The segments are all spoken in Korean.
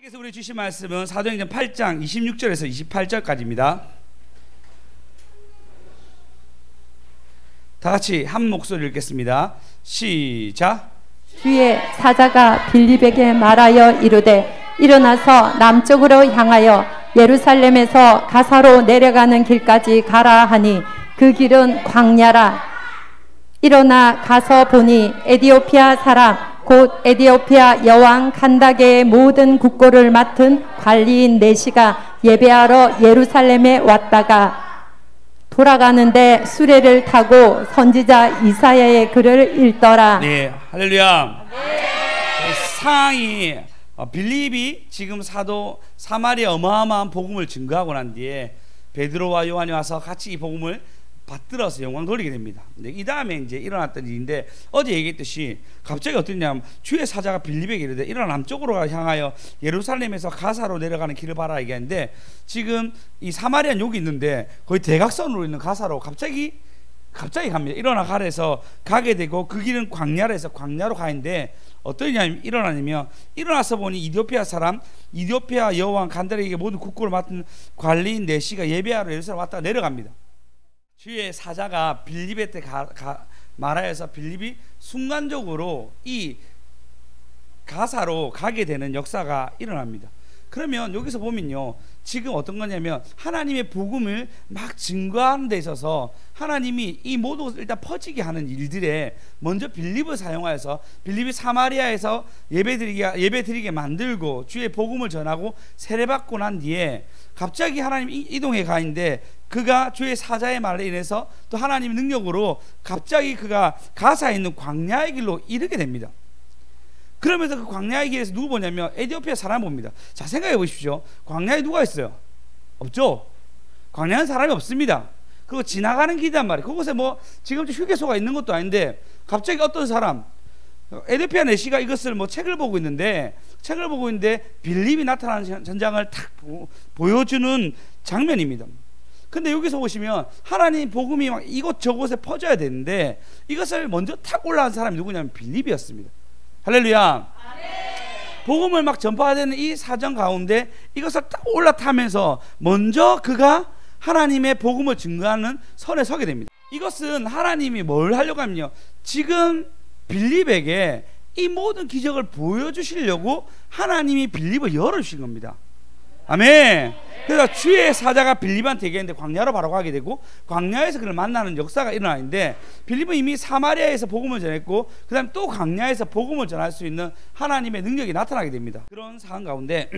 그래서 우리 주신 말씀은 사도행전 8장 26절에서 28절까지입니다. 다 같이 한 목소리 읽겠습니다. 시작. 주의 사자가 빌립에게 말하여 이르되 일어나서 남쪽으로 향하여 예루살렘에서 가사로 내려가는 길까지 가라 하니 그 길은 광야라. 일어나 가서 보니 에디오피아 사람 곧 에디오피아 여왕 칸다게의 모든 국고를 맡은 관리인 네시가 예배하러 예루살렘에 왔다가 돌아가는데 수레를 타고 선지자 이사야의 글을 읽더라. 네, 할렐루야. 상황이 빌립이 지금 사도 사마리아 어마어마한 복음을 증거하고 난 뒤에 베드로와 요한이 와서 같이 이 복음을 받들어서 영광 돌리게 됩니다. 근데 이 다음에 이제 일어났던 일인데, 어제 얘기했듯이 갑자기 어떠냐면 주의 사자가 빌립에게 이르되 일어나 남쪽으로 향하여 예루살렘에서 가사로 내려가는 길을 봐라 얘기하는데, 지금 이 사마리아는 여기 있는데 거의 대각선으로 있는 가사로 갑자기 갑니다. 일어나 가래서 가게 되고 그 길은 광야에서 광야로 가는데 어떠냐면 일어나냐면 일어나서 보니 이디오피아 사람 이디오피아 여왕 간다리에게 모든 국고를 맡은 관리인 네시가 예배하러 예루살렘 왔다가 내려갑니다. 주의 사자가 빌립한테 말하여서 빌립이 순간적으로 이 가사로 가게 되는 역사가 일어납니다. 그러면 여기서 보면요, 지금 어떤 거냐면 하나님의 복음을 막 증거하는 데 있어서 하나님이 이 모든 것을 일단 퍼지게 하는 일들에 먼저 빌립을 사용하여서 빌립이 사마리아에서 예배드리게 만들고 주의 복음을 전하고 세례받고 난 뒤에 갑자기 하나님이 이동해 가 있는데, 그가 주의 사자의 말에 인해서 또 하나님의 능력으로 갑자기 그가 가사에 있는 광야의 길로 이르게 됩니다. 그러면서 그 광야의 길에서 누구 보냐면 에디오피아 사람 봅니다. 자, 생각해 보십시오. 광야에 누가 있어요? 없죠. 광야는 사람이 없습니다. 그거 지나가는 길이란 말이에요. 그곳에 뭐 지금 휴게소가 있는 것도 아닌데 갑자기 어떤 사람, 에디오피아 네시가 이것을 뭐 책을 보고 있는데 빌립이 나타나는 전장을 탁 보여주는 장면입니다. 근데 여기서 보시면 하나님 복음이 막 이곳저곳에 퍼져야 되는데 이것을 먼저 탁 올라간 사람이 누구냐면 빌립이었습니다. 할렐루야. 복음을 막 전파되는 이 사정 가운데 이것을 딱 올라타면서 먼저 그가 하나님의 복음을 증거하는 선에 서게 됩니다. 이것은 하나님이 뭘 하려고 하면요, 지금 빌립에게 이 모든 기적을 보여주시려고 하나님이 빌립을 열어주신 겁니다. 아멘. 그래서 주의 사자가 빌립한테 얘기했는데 광야로 바로 가게 되고 광야에서 그를 만나는 역사가 일어나는데, 빌립은 이미 사마리아에서 복음을 전했고 그 다음에 또 광야에서 복음을 전할 수 있는 하나님의 능력이 나타나게 됩니다. 그런 상황 가운데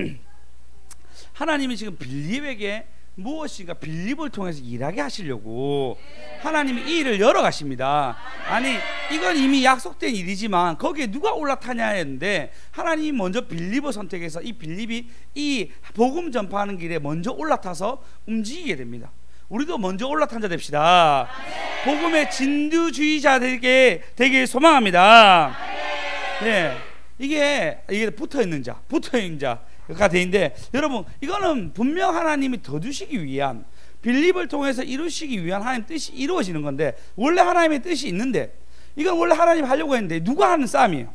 하나님이 지금 빌립에게 무엇인가 빌립을 통해서 일하게 하시려고 하나님이 이 일을 열어가십니다. 아니, 이건 이미 약속된 일이지만 거기에 누가 올라타냐 했는데 하나님이 먼저 빌립을 선택해서 이 빌립이 이 복음 전파하는 길에 먼저 올라타서 움직이게 됩니다. 우리도 먼저 올라탄 자 됩시다. 복음의 진두주의자들에게 되길 소망합니다. 네, 이게 붙어있는 자가 되는데, 여러분 이거는 분명 하나님이 더 주시기 위한, 빌립을 통해서 이루시기 위한 하나님 뜻이 이루어지는 건데, 원래 하나님의 뜻이 있는데 이건 원래 하나님 하려고 했는데 누가 하는 싸움이에요?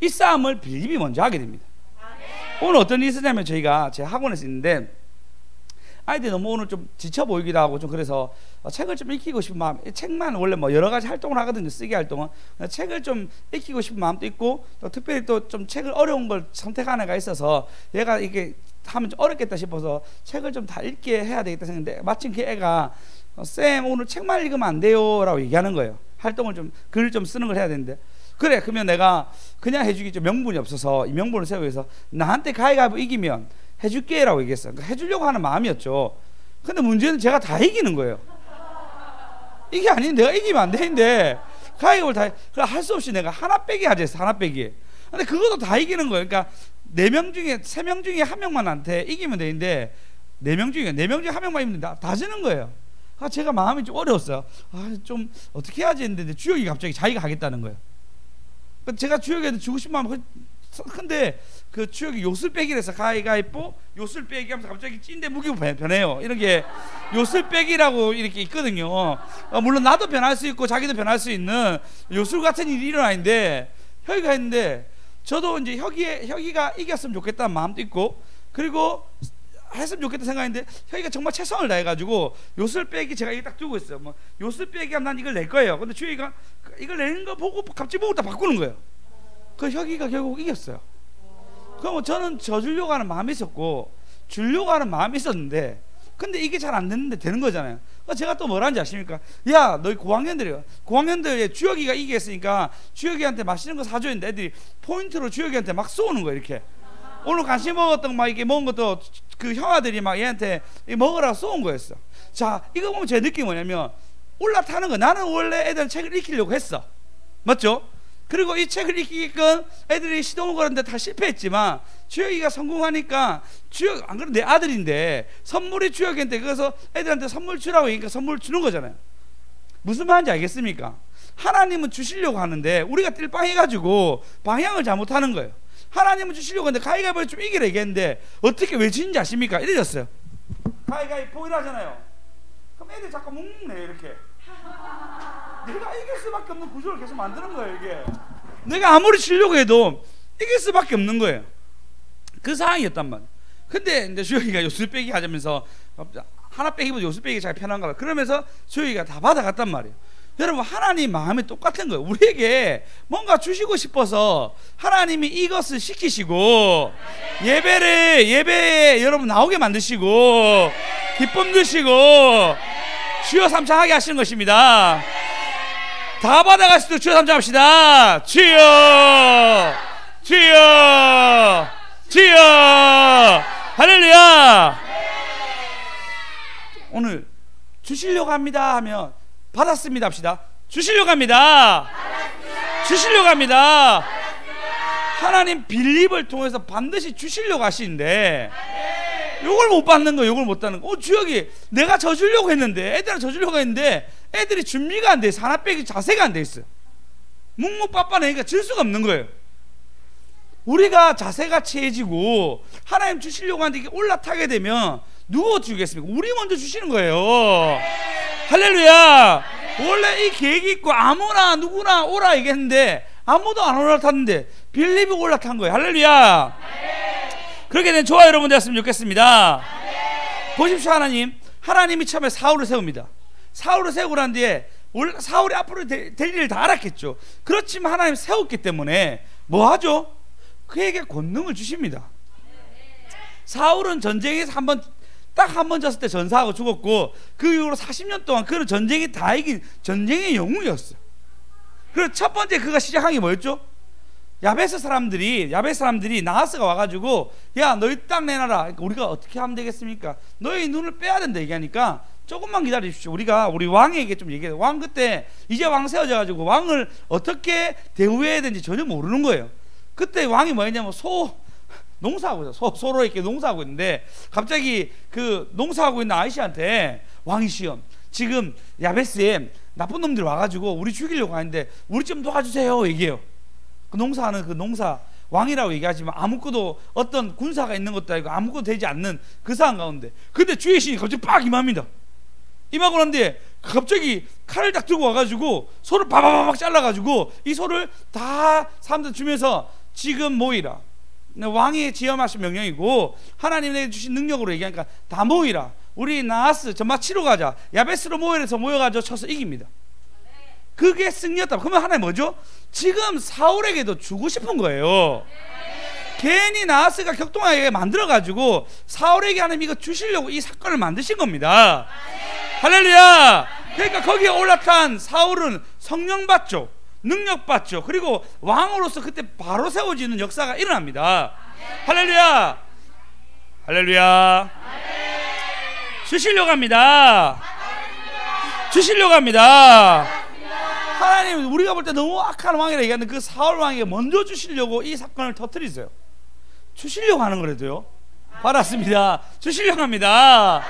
이 싸움을 빌립이 먼저 하게 됩니다. 오늘 어떤 일이 있었냐면, 저희가 제 학원에서 있는데 아이들이 너무 오늘 좀 지쳐 보이기도 하고 좀 그래서 책을 좀 읽히고 싶은 마음, 책만 원래 뭐 여러 가지 활동을 하거든요, 쓰기 활동은. 책을 좀 읽히고 싶은 마음도 있고 또 특별히 또 좀 책을 어려운 걸 선택하는 애가 있어서 얘가 이게 하면 좀 어렵겠다 싶어서 책을 좀 다 읽게 해야 되겠다 생각했는데, 마침 그 애가 쌤 오늘 책만 읽으면 안 돼요 라고 얘기하는 거예요. 활동을 좀, 글을 좀 쓰는 걸 해야 되는데, 그래 그러면 내가 그냥 해주기 좀 명분이 없어서 이 명분을 세우기 위해서 나한테 가위바위보 이기면 해줄게 라고 얘기했어요. 그러니까 해주려고 하는 마음이었죠. 근데 문제는 제가 다 이기는 거예요. 이게 아닌, 내가 이기면 안 되는데 가위바위보를 다 할 수 없이 내가 하나 빼기 하자 했어. 하나 빼기. 근데 그것도 다 이기는 거예요. 그러니까 3명 중에 1명만 한테 이기면 되는데 4명 중에 1명만 이기면 다 지는 거예요. 제가 마음이 좀 어려웠어요. 좀 어떻게 해야지 했는데 주혁이 갑자기 자기가 하겠다는 거예요. 제가 주혁이한테 주고 싶은 마음이, 근데 그 주혁이 요술 빼기를 해서 가위가위보 요술 빼기 하면서 갑자기 찐데 무기로 변해요. 이런 게 요술 빼기라고 이렇게 있거든요. 물론 나도 변할 수 있고 자기도 변할 수 있는 요술 같은 일이 일어나는데, 혁이가 했는데 저도 이제 혁이가 이겼으면 좋겠다는 마음도 있고, 그리고 했으면 좋겠다 생각했는데 혁이가 정말 최선을 다해가지고 요술 빼기 제가 이게 딱 두고 있어요. 뭐 요술 빼기 하면 난 이걸 낼 거예요. 근데 주혁이가 이걸 내는 거 보고 갑자기 보고 다 바꾸는 거예요. 그 혁이가 결국 이겼어요. 그럼 저는 져주려고 하는 마음이 있었고 주려고 하는 마음이 있었는데, 근데 이게 잘 안 되는데 되는 거잖아요. 제가 또 뭐라는지 아십니까? 야, 너희 고학년들이요. 고학년들에 주혁이가 이겼으니까 주혁이한테 맛있는 거 사줘야 되는데 애들이 포인트로 주혁이한테 막 쏘는 거예요. 이렇게 오늘 간식 먹었던 막 이게 먹은 것도 그 형아들이 막 얘한테 먹으라고 쏘은 거였어. 자, 이거 보면 제 느낌이 뭐냐면 올라타는 거. 나는 원래 애들은 책을 익히려고 했어. 맞죠? 그리고 이 책을 익히게끔 애들이 시동을 걸었는데 다 실패했지만 주혁이가 성공하니까, 주혁 안 그래도 내 아들인데 선물이 주혁이한테, 그래서 애들한테 선물 주라고 하니까 선물 주는 거잖아요. 무슨 말인지 알겠습니까? 하나님은 주시려고 하는데 우리가 띨빵 해가지고 방향을 잘못하는 거예요. 하나님은 주시려고 하는데 가위가위보에 좀 이기려 얘기했는데 어떻게 왜 지는지 아십니까? 이래졌어요. 가위가위보 이러잖아요. 그럼 애들 자꾸 묵네 이렇게. 내가 이길 수밖에 없는 구조를 계속 만드는 거예요. 이게 내가 아무리 치려고 해도 이길 수밖에 없는 거예요. 그 상황이었단 말이에요. 근데 이제 주혁이가 요술 빼기 하자면서 하나 빼기보다 요술 빼기 잘 편한가 봐요. 그러면서 주혁이가 다 받아갔단 말이에요. 여러분, 하나님 마음이 똑같은 거예요. 우리에게 뭔가 주시고 싶어서 하나님이 이것을 시키시고 예배에 여러분 나오게 만드시고 기쁨 드시고 주여 삼창하게 하시는 것입니다. 다 받아가실 때 주여 삼창합시다. 주여 주여 주여. 할렐루야. 오늘 주시려고 합니다 하면 받았습니다 합시다. 주시려고 합니다. 주시려고 합니다. 하나님 빌립을 통해서 반드시 주시려고 하시는데 요걸 못 받는 거예요. 요걸 못 받는 거. 주혁이 내가 져주려고 했는데, 애들은 져주려고 했는데 애들이 준비가 안 돼 있어. 하나 빼기 자세가 안 돼 있어요. 묵묵빠빠하니까 질 수가 없는 거예요. 우리가 자세가 취해지고 하나님 주시려고 하는데 이게 올라타게 되면 누가 주겠습니까? 우리 먼저 주시는 거예요. 할렐루야. 원래 이 계획이 있고 아무나 누구나 오라 얘기했는데 아무도 안 올라탔는데 빌립이 올라탄 거예요. 할렐루야. 그렇게 된 저와 여러분 되었으면 좋겠습니다. 보십시오. 하나님이 처음에 사울을 세웁니다. 사울을 세우고 난 뒤에 사울이 앞으로 될 일을 다 알았겠죠. 그렇지만 하나님 세웠기 때문에 뭐 하죠? 그에게 권능을 주십니다. 사울은 전쟁에서 딱 한 번 졌을 때 전사하고 죽었고, 그 이후로 40년 동안 그는 전쟁이 다 이긴 전쟁의 영웅이었어요. 그래서 첫 번째 그가 시작한 게 뭐였죠? 야베스 사람들이 나하스가 와가지고 야, 너희 땅 내놔라. 그러니까 우리가 어떻게 하면 되겠습니까? 너희 눈을 빼야 된다 얘기하니까 조금만 기다리십시오. 우리 왕에게 좀 얘기해요. 왕 그때 이제 왕 세워져가지고 왕을 어떻게 대우해야 되는지 전혀 모르는 거예요. 그때 왕이 뭐였냐면 농사하고 있어. 소로 이렇게 농사하고 있는데 갑자기 그 농사하고 있는 아이씨한테 왕이시여, 지금 야베스에 나쁜 놈들이 와가지고 우리 죽이려고 하는데 우리 좀 도와주세요 얘기해요. 그 농사하는 그 농사 왕이라고 얘기하지만 아무것도 어떤 군사가 있는 것도 아니고 아무것도 되지 않는 그 상황 가운데, 근데 주의 신이 갑자기 빡 임합니다. 임하고 난 뒤에 갑자기 칼을 딱 들고 와가지고 소를 바바바박 잘라가지고 이 소를 다 사람들 주면서 지금 모이라. 왕이 지엄하신 명령이고 하나님에게 주신 능력으로 얘기하니까 다 모이라. 우리 나하스 전마 치러 가자. 야베스로 모여서 모여가지고 쳐서 이깁니다. 그게 승리였다. 그러면 하나님 뭐죠? 지금 사울에게도 주고 싶은 거예요. 괜히 나하스가 격동하게 만들어가지고 사울에게 하나님 이거 주시려고 이 사건을 만드신 겁니다. 할렐루야. 그러니까 거기에 올라탄 사울은 성령 받죠, 능력 받죠. 그리고 왕으로서 그때 바로 세워지는 역사가 일어납니다. 할렐루야. 할렐루야. 주시려고 합니다. 주시려고 합니다. 하나님 우리가 볼 때 너무 악한 왕이라 얘기하는데 그 사울 왕에게 먼저 주시려고 이 사건을 터뜨리세요. 주시려고 하는 거라도요. 받았습니다. 주시려고 합니다.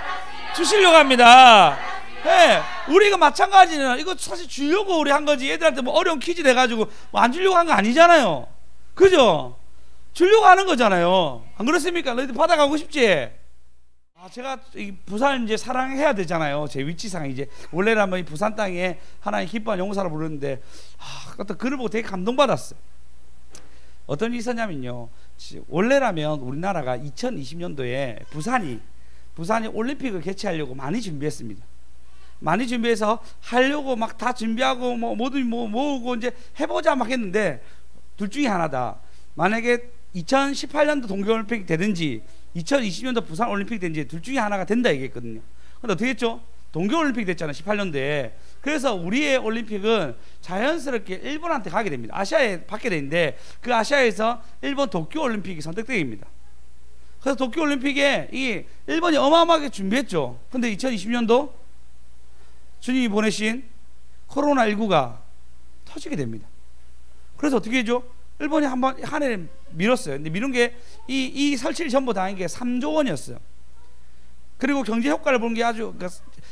주시려고 합니다. 네, 우리가 마찬가지는 이거 사실 주려고 우리 한 거지, 애들한테 뭐 어려운 퀴즈 내가지고 뭐 안 주려고 한 거 아니잖아요. 그죠? 주려고 하는 거잖아요. 안 그렇습니까? 너희들 받아가고 싶지? 제가 이 부산 이제 사랑해야 되잖아요. 제 위치상 이제 원래라면 이 부산 땅에 하나님 기뻐한 용사로 부르는데 어떤 글을 보고 되게 감동받았어요. 어떤 일이 있었냐면요, 원래라면 우리나라가 2020년도에 부산이 올림픽을 개최하려고 많이 준비했습니다. 많이 준비해서 하려고 막 다 준비하고 뭐 모든 모으고 이제 해보자 막 했는데 둘 중에 하나다. 만약에 2018년도 동계올림픽이 되든지 2020년도 부산 올림픽이 되든지 둘 중에 하나가 된다 얘기했거든요. 근데 어떻게 했죠? 동계올림픽이 됐잖아요, 18년도에. 그래서 우리의 올림픽은 자연스럽게 일본한테 가게 됩니다. 아시아에 받게 되는데 그 아시아에서 일본 도쿄올림픽이 선택되입니다. 그래서 도쿄올림픽에 이 일본이 어마어마하게 준비했죠. 근데 2020년도 주님이 보내신 코로나19가 터지게 됩니다. 그래서 어떻게 했죠? 일본이 한 해를 밀었어요. 근데 미룬 게 이 설치를 전부 다 한 게 3조 원이었어요. 그리고 경제 효과를 보는 게 아주, 그러니까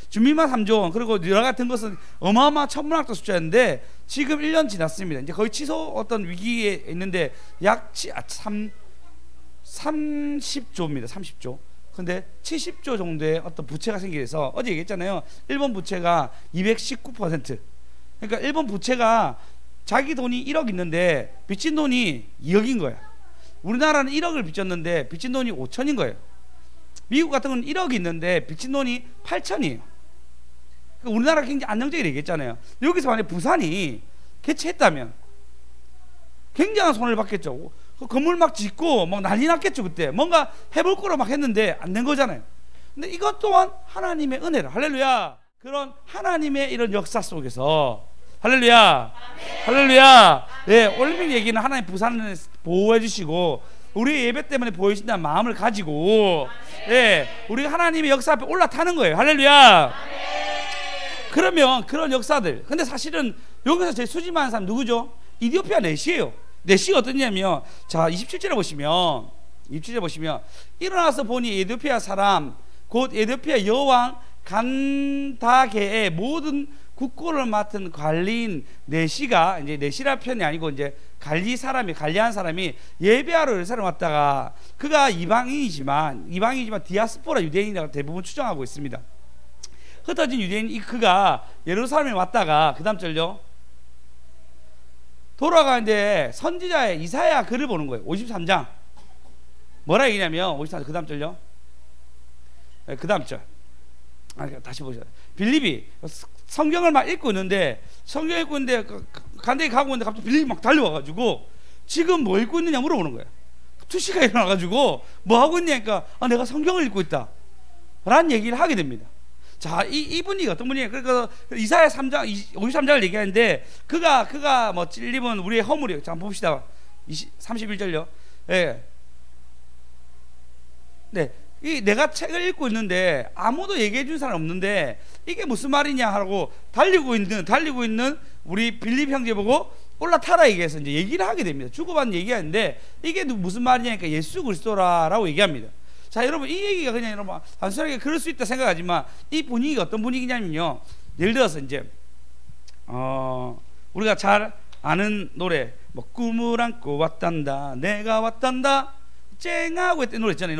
주민만 3조 원, 그리고 여러 같은 것은 어마어마한 천문학적 숫자였는데 지금 1년 지났습니다. 이제 거의 치솟 어떤 위기에 있는데 약 30조입니다. 30조. 근데 70조 정도의 어떤 부채가 생기면서 어제 얘기했잖아요. 일본 부채가 219%. 그러니까 일본 부채가 자기 돈이 1억 있는데 빚진 돈이 2억인 거야. 우리나라는 1억을 빚졌는데 빚진 돈이 5천인 거예요. 미국 같은 건 1억이 있는데 빚진 돈이 8천이에요. 그러니까 우리나라가 굉장히 안정적이라고 얘기했잖아요. 여기서 만약 부산이 개최했다면 굉장한 손해를 받겠죠. 그 건물 막 짓고 막 난리 났겠죠. 그때 뭔가 해볼 거로 막 했는데 안 된 거잖아요. 근데 이것 또한 하나님의 은혜라. 할렐루야. 그런 하나님의 이런 역사 속에서 할렐루야, 할렐루야. 예, 올림픽 얘기는 하나님 부산을 보호해 주시고 우리 예배 때문에 보여주신다는 마음을 가지고, 예, 우리가 하나님의 역사 앞에 올라타는 거예요. 할렐루야. 그러면 그런 역사들, 근데 사실은 여기서 제일 수지만한 사람 누구죠? 이디오피아 내시예요. 내시가 어떠냐면, 자 27절에 보시면 일어나서 보니 에티오피아 사람 곧 에티오피아 여왕 간다게의 모든 국고를 맡은 관리인 내시가, 이제 내시라 편이 아니고 이제 관리한 사람이 예배하러 예루살렘 왔다가, 그가 이방인이지만 디아스포라 유대인이라고 대부분 추정하고 있습니다. 흩어진 유대인 그가 예루살렘에 왔다가 그 다음 절요, 돌아가는데 선지자의 이사야 글을 보는 거예요. 53장 뭐라 얘기냐면 53장 그 다음 절요, 그 다음 절 다시 보세요. 빌립이 성경을 막 읽고 있는데 간대에 가고 있는데 갑자기 빌립이 막 달려와가지고 지금 뭐 읽고 있느냐 물어보는 거예요. 투시가 일어나가지고 뭐 하고 있냐니까 내가 성경을 읽고 있다 라는 얘기를 하게 됩니다. 자, 이분이 어떤 분이에요? 그러니까 이사야 3장 53장을 얘기하는데 그가 뭐 찔림은 우리의 허물이에요. 자, 한번 봅시다. 31절요. 예. 네. 내가 책을 읽고 있는데 아무도 얘기해 준 사람 없는데 이게 무슨 말이냐 하고 달리고 있는 우리 빌립 형제 보고 올라타라 얘기해서 이제 얘기를 하게 됩니다. 주고받는 얘기하는데 이게 무슨 말이냐니까 예수 그리스도라라고 얘기합니다. 자, 여러분 이 얘기가 그냥 여러분 단순하게 그럴 수 있다 생각하지만 이 분위기가 어떤 분위기냐면요, 예를 들어서 이제 우리가 잘 아는 노래 뭐 꿈을 안고 왔단다 내가 왔단다 쨍하고 했던 노래 있잖아요.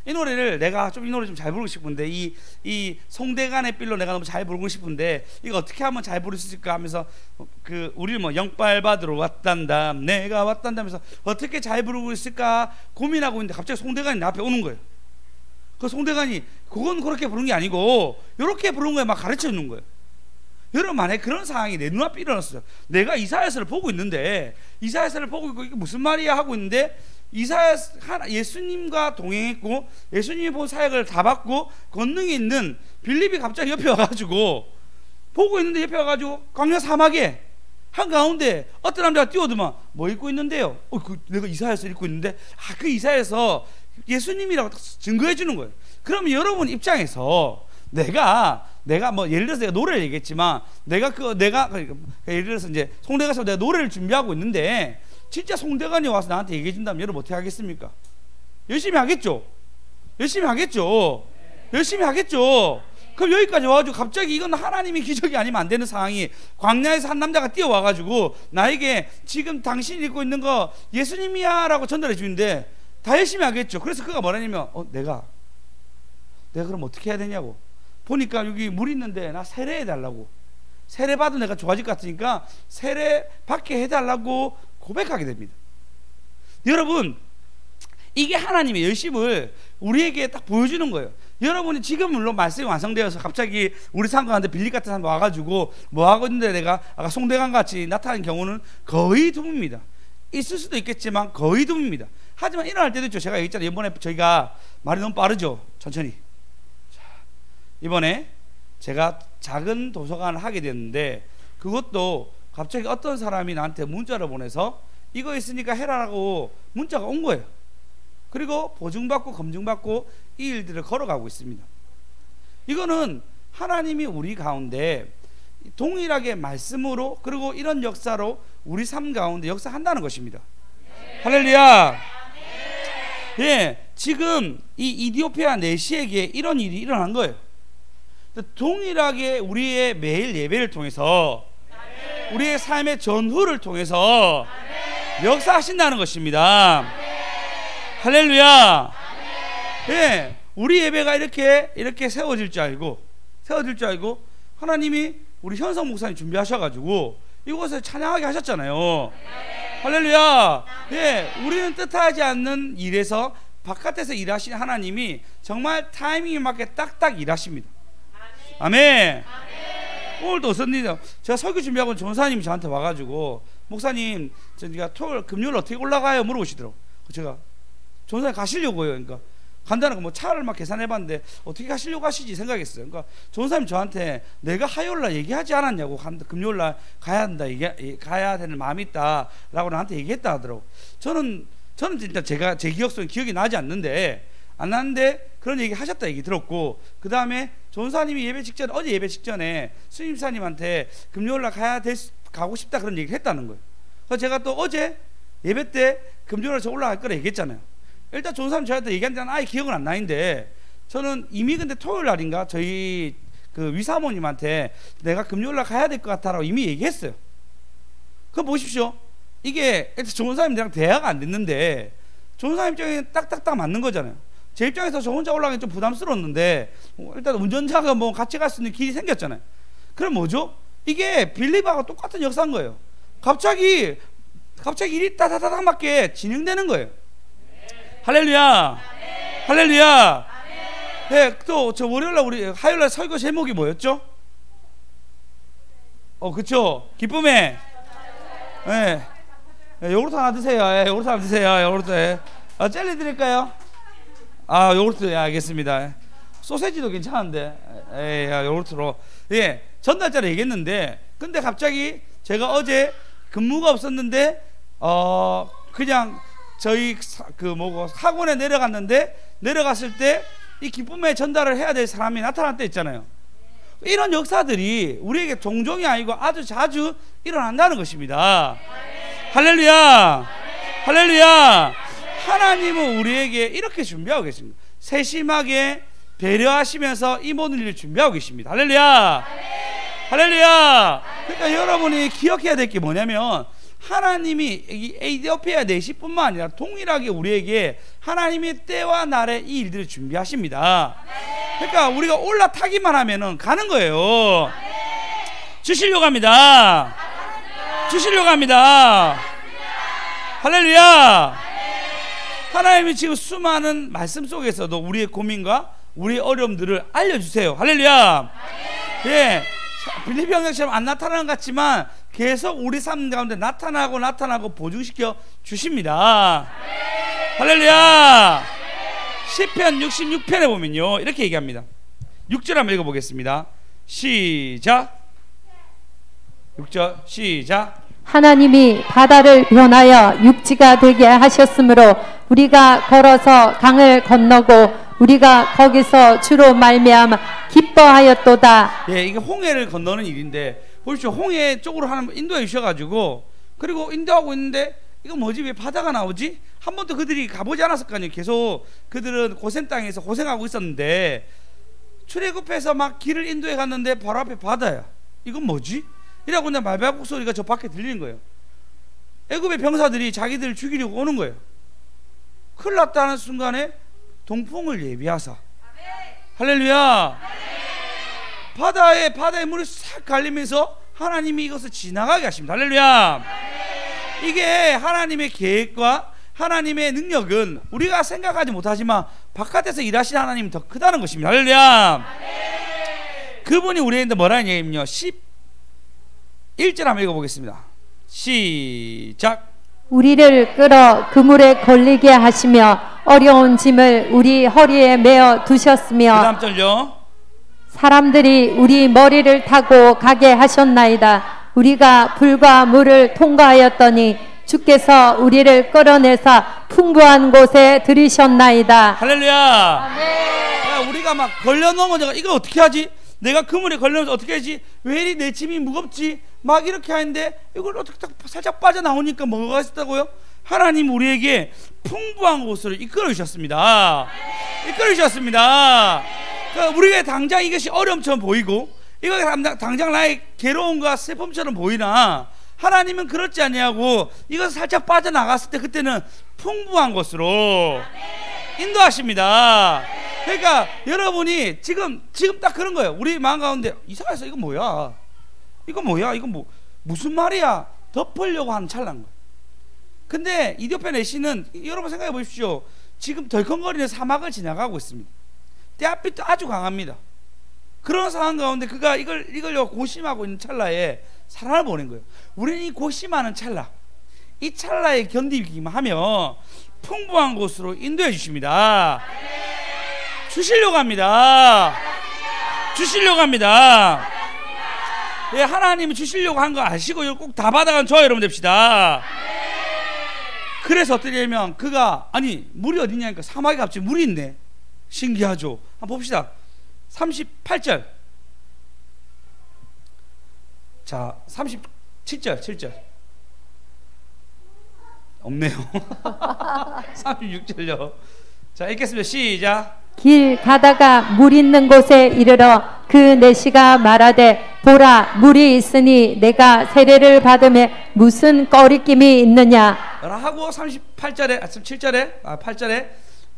이 노래를 내가 이 노래 좀 잘 부르고 싶은데 이 송대간의 빌로 내가 너무 잘 부르고 싶은데 이거 어떻게 하면 잘 부를 수 있을까 하면서 우리를 뭐 영빨 받으러 왔단다 내가 왔단다 하면서 어떻게 잘 부르고 있을까 고민하고 있는데 갑자기 송대간이 내 앞에 오는 거예요. 그 송대간이 그건 그렇게 부른 게 아니고 이렇게 부른 거에 막 가르쳐 주는 거예요. 여러분 만약에 그런 상황이 내 눈앞에 일어났어요. 내가 이사야서를 보고 있는데 이사야서를 보고 있고 이게 무슨 말이야 하고 있는데 예수님과 동행했고 예수님이 본 사역을 다 받고 권능이 있는 빌립이 갑자기 옆에 와가지고 보고 있는데 옆에 와가지고 광야 사막에 한가운데 어떤 남자가 뛰어들면 뭐 읽고 있는데요? 내가 이사야서 읽고 있는데 그 이사야서 예수님이라고 증거해 주는 거예요. 그러면 여러분 입장에서 내가 뭐 예를 들어서 내가 노래를 얘기했지만 내가 예를 들어서 이제 송대가서 내가 노래를 준비하고 있는데 진짜 송대관이 와서 나한테 얘기해 준다면 여러분 어떻게 하겠습니까? 열심히 하겠죠. 그럼 여기까지 와가지고 갑자기 이건 하나님의 기적이 아니면 안 되는 상황이 광야에서 한 남자가 뛰어와가지고 나에게 지금 당신이 읽고 있는 거 예수님이야 라고 전달해 주는데 다 열심히 하겠죠. 그래서 그가 뭐라냐면 내가 그럼 어떻게 해야 되냐고, 보니까 여기 물 있는데 나 세례해 달라고, 세례 받은 내가 좋아질 것 같으니까 세례 받게 해달라고 고백하게 됩니다. 여러분, 이게 하나님의 열심을 우리에게 딱 보여주는 거예요. 여러분이 지금 물론 말씀이 완성되어서 갑자기 우리 상관한테 빌립 같은 사람 와가지고 뭐 하고 있는데 내가 아까 송대관 같이 나타나는 경우는 거의 드뭅니다. 있을 수도 있겠지만 거의 드뭅니다. 하지만 일어날 때도 있죠. 제가 얘기했잖아요. 이번에 저희가 말이 너무 빠르죠. 천천히. 자, 이번에 제가 작은 도서관을 하게 됐는데, 그것도 갑자기 어떤 사람이 나한테 문자를 보내서 이거 있으니까 해라라고 문자가 온 거예요. 그리고 보증받고 검증받고 이 일들을 걸어가고 있습니다. 이거는 하나님이 우리 가운데 동일하게 말씀으로, 그리고 이런 역사로 우리 삶 가운데 역사한다는 것입니다. 할렐루야. 예, 지금 이 이디오피아 내시에게 이런 일이 일어난 거예요. 동일하게 우리의 매일 예배를 통해서, 우리의 삶의 전후를 통해서 역사하신다는 것입니다. 할렐루야. 예, 우리 예배가 이렇게 세워질 줄 알고 하나님이 우리 현성 목사님 준비하셔가지고 이곳을 찬양하게 하셨잖아요. 할렐루야. 예, 우리는 뜻하지 않는 일에서 바깥에서 일하시는 하나님이 정말 타이밍에 맞게 딱딱 일하십니다. 아멘. 오늘도 어쩐일이야. 제가 설교 준비하고 전사님이 저한테 와가지고, 목사님, 저희가 토요일 금요일 어떻게 올라가요? 물어보시더라고. 제가 전사님 가시려고요. 그러니까 간다는 거 뭐 차를 막 계산해봤는데 어떻게 가시려고 하시지 생각했어요. 그러니까 전사님 저한테 내가 화요일날 얘기하지 않았냐고, 금요일날 가야 한다, 가야 되는 마음이 있다라고 나한테 얘기했다 하더라고. 저는 진짜 제 기억 속에 기억이 나지 않는데, 안 나는데 그런 얘기 하셨다 얘기 들었고, 그 다음에 전사님이 어제 예배 직전에 수임사님한테 금요일날 가고 싶다 그런 얘기를 했다는 거예요. 그래서 제가 또 어제 예배 때 금요일날 저 올라갈 거라 얘기했잖아요. 일단 전사님 저한테 얘기한 데는 아예 기억은 안 나는데, 저는 이미 근데 토요일 날인가 저희 그 위사모님한테 내가 금요일날 가야 될 것 같다라고 이미 얘기했어요. 그거 보십시오. 이게 일단 전사님이랑 대화가 안 됐는데 전사님 입장에는 딱딱딱 맞는 거잖아요. 제 입장에서 저 혼자 올라가기 좀 부담스러웠는데 일단 운전자가 뭐 같이 갈 수 있는 길이 생겼잖아요. 그럼 뭐죠? 이게 빌립하고 똑같은 역사인 거예요. 갑자기 일이 따다다닥 맞게 진행되는 거예요. 할렐루야. 할렐루야. 네, 또 저 월요일날 우리 화요일날 설교 제목이 뭐였죠? 그쵸? 기쁨의 네. 요구르트 하나 드세요. 요구르트 하나 드세요. 요구르트. 젤리 드릴까요? 요구르트. 알겠습니다. 소세지도 괜찮은데. 요구르트로. 예, 전날짜리 얘기했는데, 근데 갑자기 제가 어제 근무가 없었는데 그냥 저희 학원에 내려갔을 때 이 기쁨의 전달을 해야 될 사람이 나타날 때 있잖아요. 이런 역사들이 우리에게 종종이 아니고 아주 자주 일어난다는 것입니다. 할렐루야. 할렐루야. 하나님은 우리에게 이렇게 준비하고 계십니다. 세심하게 배려하시면서 이 모든 일을 준비하고 계십니다. 할렐루야. 할렐루야. 그러니까 여러분이 기억해야 될 게 뭐냐면, 하나님이 이 에티오피아 내시뿐만 아니라 동일하게 우리에게 하나님의 때와 날에 이 일들을 준비하십니다. 그러니까 우리가 올라타기만 하면은 가는 거예요. 주시려고 합니다. 주시려고 합니다. 할렐루야. 하나님이 지금 수많은 말씀 속에서도 우리의 고민과 우리의 어려움들을 알려주세요. 할렐루야. 예, 빌립 형제처럼 안 나타나는 것 같지만 계속 우리 삶 가운데 나타나고 보증시켜 주십니다. 할렐루야. 시편 66편에 보면요 이렇게 얘기합니다. 6절 한번 읽어보겠습니다. 시작. 6절 시작. 하나님이 바다를 변하여 육지가 되게 하셨으므로 우리가 걸어서 강을 건너고 우리가 거기서 주로 말미암아 기뻐하였도다. 예, 이게 홍해를 건너는 일인데 보십시오. 홍해 쪽으로 하나님 인도해 주셔가지고, 그리고 인도하고 있는데 이거 뭐지? 왜 바다가 나오지? 한 번도 그들이 가보지 않았을 거 아니에요. 계속 그들은 고센 땅에서 고생하고 있었는데 출애굽해서 막 길을 인도해 갔는데 바로 앞에 바다야. 이건 뭐지? 이라고 그냥 말발굽 소리가 저 밖에 들리는 거예요. 애굽의 병사들이 자기들을 죽이려고 오는 거예요. 큰일 났다는 순간에 동풍을 예비하사. 할렐루야. 바다에 물이 싹 갈리면서 하나님이 이것을 지나가게 하십니다. 할렐루야. 이게 하나님의 계획과 하나님의 능력은 우리가 생각하지 못하지만 바깥에서 일하시는 하나님이 더 크다는 것입니다. 할렐루야. 그분이 우리한테 뭐라는 얘기냐면요, 11절 한번 읽어보겠습니다. 시작. 우리를 끌어 그물에 걸리게 하시며 어려운 짐을 우리 허리에 메어 두셨으며 그 다음 절요. 사람들이 우리 머리를 타고 가게 하셨나이다. 우리가 불과 물을 통과하였더니 주께서 우리를 끌어내서 풍부한 곳에 들이셨나이다. 할렐루야. 우리가 막 걸려 넘어져가 이거 어떻게 하지? 내가 그물에 걸려서 어떻게 하지? 왜 이리 내 짐이 무겁지? 막 이렇게 하는데 이걸 어떻게 딱 살짝 빠져나오니까 뭐가 있었다고요? 하나님 우리에게 풍부한 곳으로 이끌어 주셨습니다. 이끌어 주셨습니다. 그러니까 우리가 당장 이것이 어려움처럼 보이고 이거 당장 나의 괴로움과 슬픔처럼 보이나 하나님은 그렇지 아니하고 이것을 살짝 빠져나갔을 때 그때는 풍부한 곳으로 인도하십니다. 그러니까 여러분이 지금 딱 그런 거예요. 우리 마음 가운데 이상해서 이거 뭐야? 이거 뭐야? 이거 무슨 말이야? 덮으려고 하는 찰나인 거예요. 근데 이디오피아 내시는 여러분 생각해 보십시오. 지금 덜컹거리는 사막을 지나가고 있습니다. 때압빛도 아주 강합니다. 그런 상황 가운데 그가 이걸 고심하고 있는 찰나에 사랑을 보낸 거예요. 우리는 이 고심하는 찰나, 이 찰나에 견디기만 하면 풍부한 곳으로 인도해 주십니다. 주시려고 합니다. 주시려고 합니다. 예, 하나님이 주시려고 한 거 아시고 이거 꼭 다 받아간 저와 여러분 됩시다. 그래서 어떻게 되냐면 그가 아니 물이 어디냐니까 사막에 갑자기 물이 있네. 신기하죠. 한번 봅시다. 38절. 자, 37절, 7절. 없네요. 36절요. 자, 읽겠습니다. 시작. 길 가다가 물 있는 곳에 이르러 그 내시가 말하되 보라 물이 있으니 내가 세례를 받음에 무슨 꺼리낌이 있느냐 하고 38절에 7절에 8절에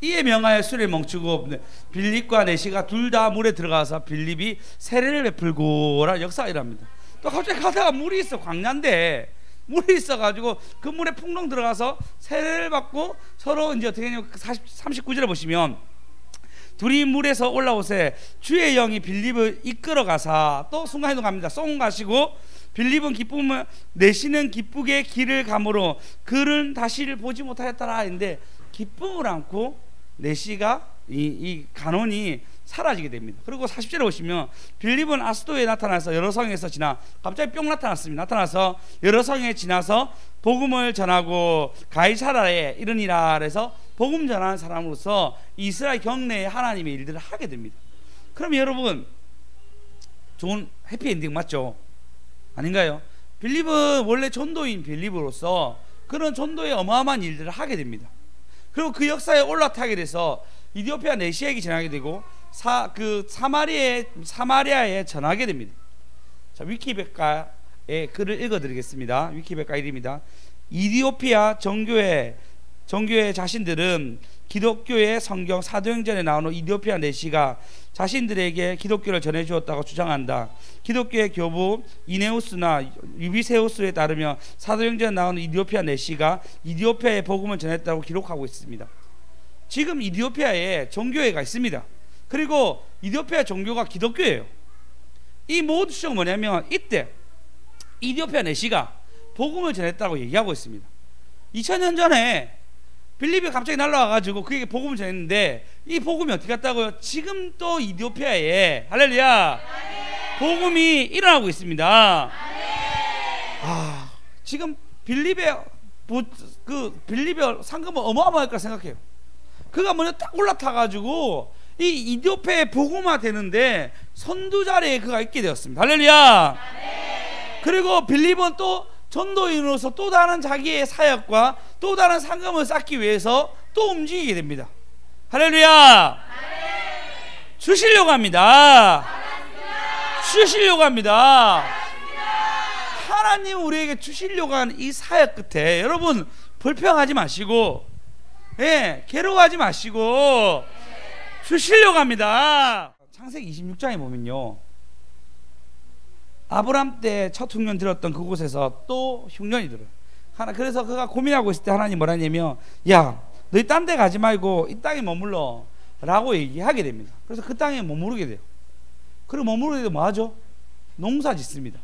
이에 명하여 술을 멈추고 빌립과 내시가 둘 다 물에 들어가서 빌립이 세례를 베풀고라 역사가 일합니다. 또 갑자기 가다가 물이 있어. 광야인데 물이 있어가지고 그 물에 풍덩 들어가서 세례를 받고 서로 이제 어떻게 되냐면 39절에 보시면 둘이 물에서 올라오세 주의 영이 빌립을 이끌어 가사 또 순간이동 갑니다. 송 가시고 빌립은 기쁨을 내시는 기쁘게 길을 가므로 그는 다시를 보지 못하였더라 했는데 기쁨을 안고 내시가 이 간혼이 사라지게 됩니다. 그리고 40절에 보시면 빌립은 아스도에 나타나서 여러 성에서 지나 갑자기 뿅 나타났습니다. 나타나서 여러 성에 지나서 복음을 전하고 가이사라에 이르니라 그래서 복음 전하는 사람으로서 이스라엘 경내에 하나님의 일들을 하게 됩니다. 그럼 여러분 좋은 해피엔딩 맞죠? 아닌가요? 빌립은 원래 전도인 빌립으로서 그런 전도의 어마어마한 일들을 하게 됩니다. 그리고 그 역사에 올라타게 돼서 이디오피아 내시에게 전하게 되고 사마리아에 전하게 됩니다. 자, 위키백과의 글을 읽어드리겠습니다. 위키백과 1입니다. 이디오피아 정교회 자신들은 기독교의 성경 사도행전에 나오는 이디오피아 내시가 자신들에게 기독교를 전해주었다고 주장한다. 기독교의 교부 이네우스나 유비세우스에 따르면 사도행전에 나오는 이디오피아 내시가 이디오피아의 복음을 전했다고 기록하고 있습니다. 지금 이디오피아에 정교회가 있습니다. 그리고 이디오피아 종교가 기독교예요. 이 모든 주장은 뭐냐면 이때 이디오피아 내시가 복음을 전했다고 얘기하고 있습니다. 2000년 전에 빌립이 갑자기 날라와가지고 그에게 복음을 전했는데 이 복음이 어떻게 갔다고요? 지금 또 이디오피아에 할렐루야 복음이 일어나고 있습니다. 지금 빌립의 상금은 어마어마할 거라 생각해요. 그가 먼저 딱 올라타가지고 이 이디오피아의 복음화 되는데 선두 자리에 그가 있게 되었습니다. 할렐루야. 그리고 빌립은 또 전도인으로서 또 다른 자기의 사역과 또 다른 상금을 쌓기 위해서 또 움직이게 됩니다. 할렐루야. 주시려고 합니다. 주시려고 합니다. 하나님 우리에게 주시려고 하는 이 사역 끝에 여러분 불평하지 마시고 괴로워하지 마시고 주시려고 합니다. 창세기 26장에 보면요 아브람 때 첫 흉년 들었던 그곳에서 또 흉년이 들어요. 그래서 그가 고민하고 있을 때 하나님 뭐라 했냐면, 야, 너희 딴 데 가지 말고 이 땅에 머물러 라고 얘기하게 됩니다. 그래서 그 땅에 머무르게 돼요. 그리고 머무르게 되면 뭐 하죠? 농사 짓습니다.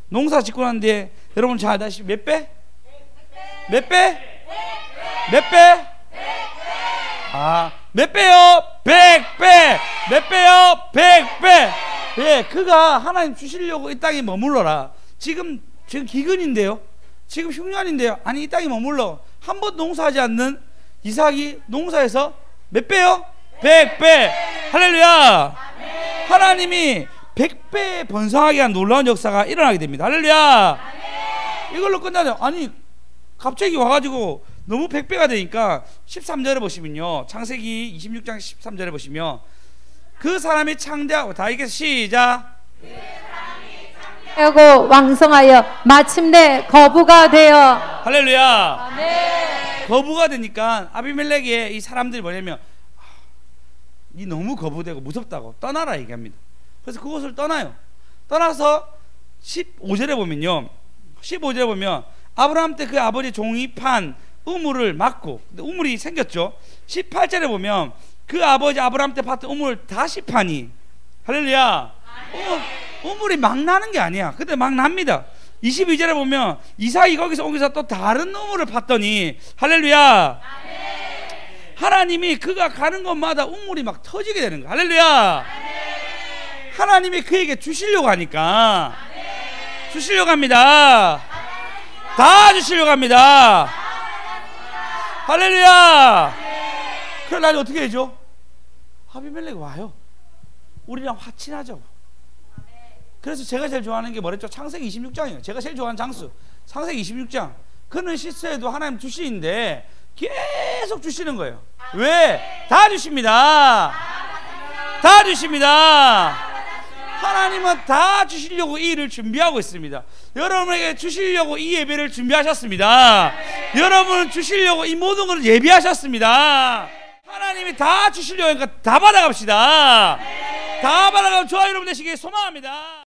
농사 짓고 난 뒤에 여러분 잘 다시 몇 배? 몇 배? 몇 배? 몇 배요? 100배. 몇 배요? 100배. 예, 그가 하나님 주시려고 이 땅에 머물러라. 지금 기근인데요. 지금 흉년인데요. 아니, 이 땅에 머물러. 한 번 농사하지 않는 이삭이 농사에서 몇 배요? 100배. 할렐루야. 하나님이 100배 번성하게 한 놀라운 역사가 일어나게 됩니다. 할렐루야. 이걸로 끝나죠. 아니, 갑자기 와가지고 너무 100배가 되니까 13절에 보시면요, 창세기 26장 13절에 보시면 그 사람이 창대하고, 다 이게 시작. 하고 왕성하여 마침내 거부가 되어. 할렐루야. 아멘. 거부가 되니까 아비멜렉의 이 사람들이 뭐냐면, 이 너무 거부되고 무섭다고 떠나라 얘기합니다. 그래서 그곳을 떠나요. 떠나서 15절에 보면요, 15절에 보면 아브라함 때 그 아버지 종이 판 우물을 막고, 근데 우물이 생겼죠. 18절에 보면 그 아버지 아브라함 때 팠던 우물을 다시 파니. 할렐루야. 우물이 막 나는 게 아니야. 근데 막 납니다. 22절에 보면 이삭이 거기서 오기서 또 다른 우물을 팠더니, 할렐루야. 하나님이 그가 가는 곳마다 우물이 막 터지게 되는 거야. 할렐루야. 하나님이 그에게 주시려고 하니까, 주시려고 합니다. 다 주시려고 합니다. 할렐루야. 그래, 나중에 어떻게 해줘? 아비멜렉 와요. 우리랑 화친하자고. 그래서 제가 제일 좋아하는 게 뭐랬죠? 창세기 26장이에요. 제가 제일 좋아하는 장수, 창세기 26장. 그는 실수해도 하나님 주시는데 계속 주시는 거예요. 왜? 다 주십니다. 다 주십니다. 하나님은 다 주시려고 이 일을 준비하고 있습니다. 여러분에게 주시려고 이 예배를 준비하셨습니다. 여러분은 주시려고 이 모든 것을 예비하셨습니다. 하나님이 다 주시려고 하니까 다 받아갑시다. 다 받아가면 저와 여러분 되시길 소망합니다.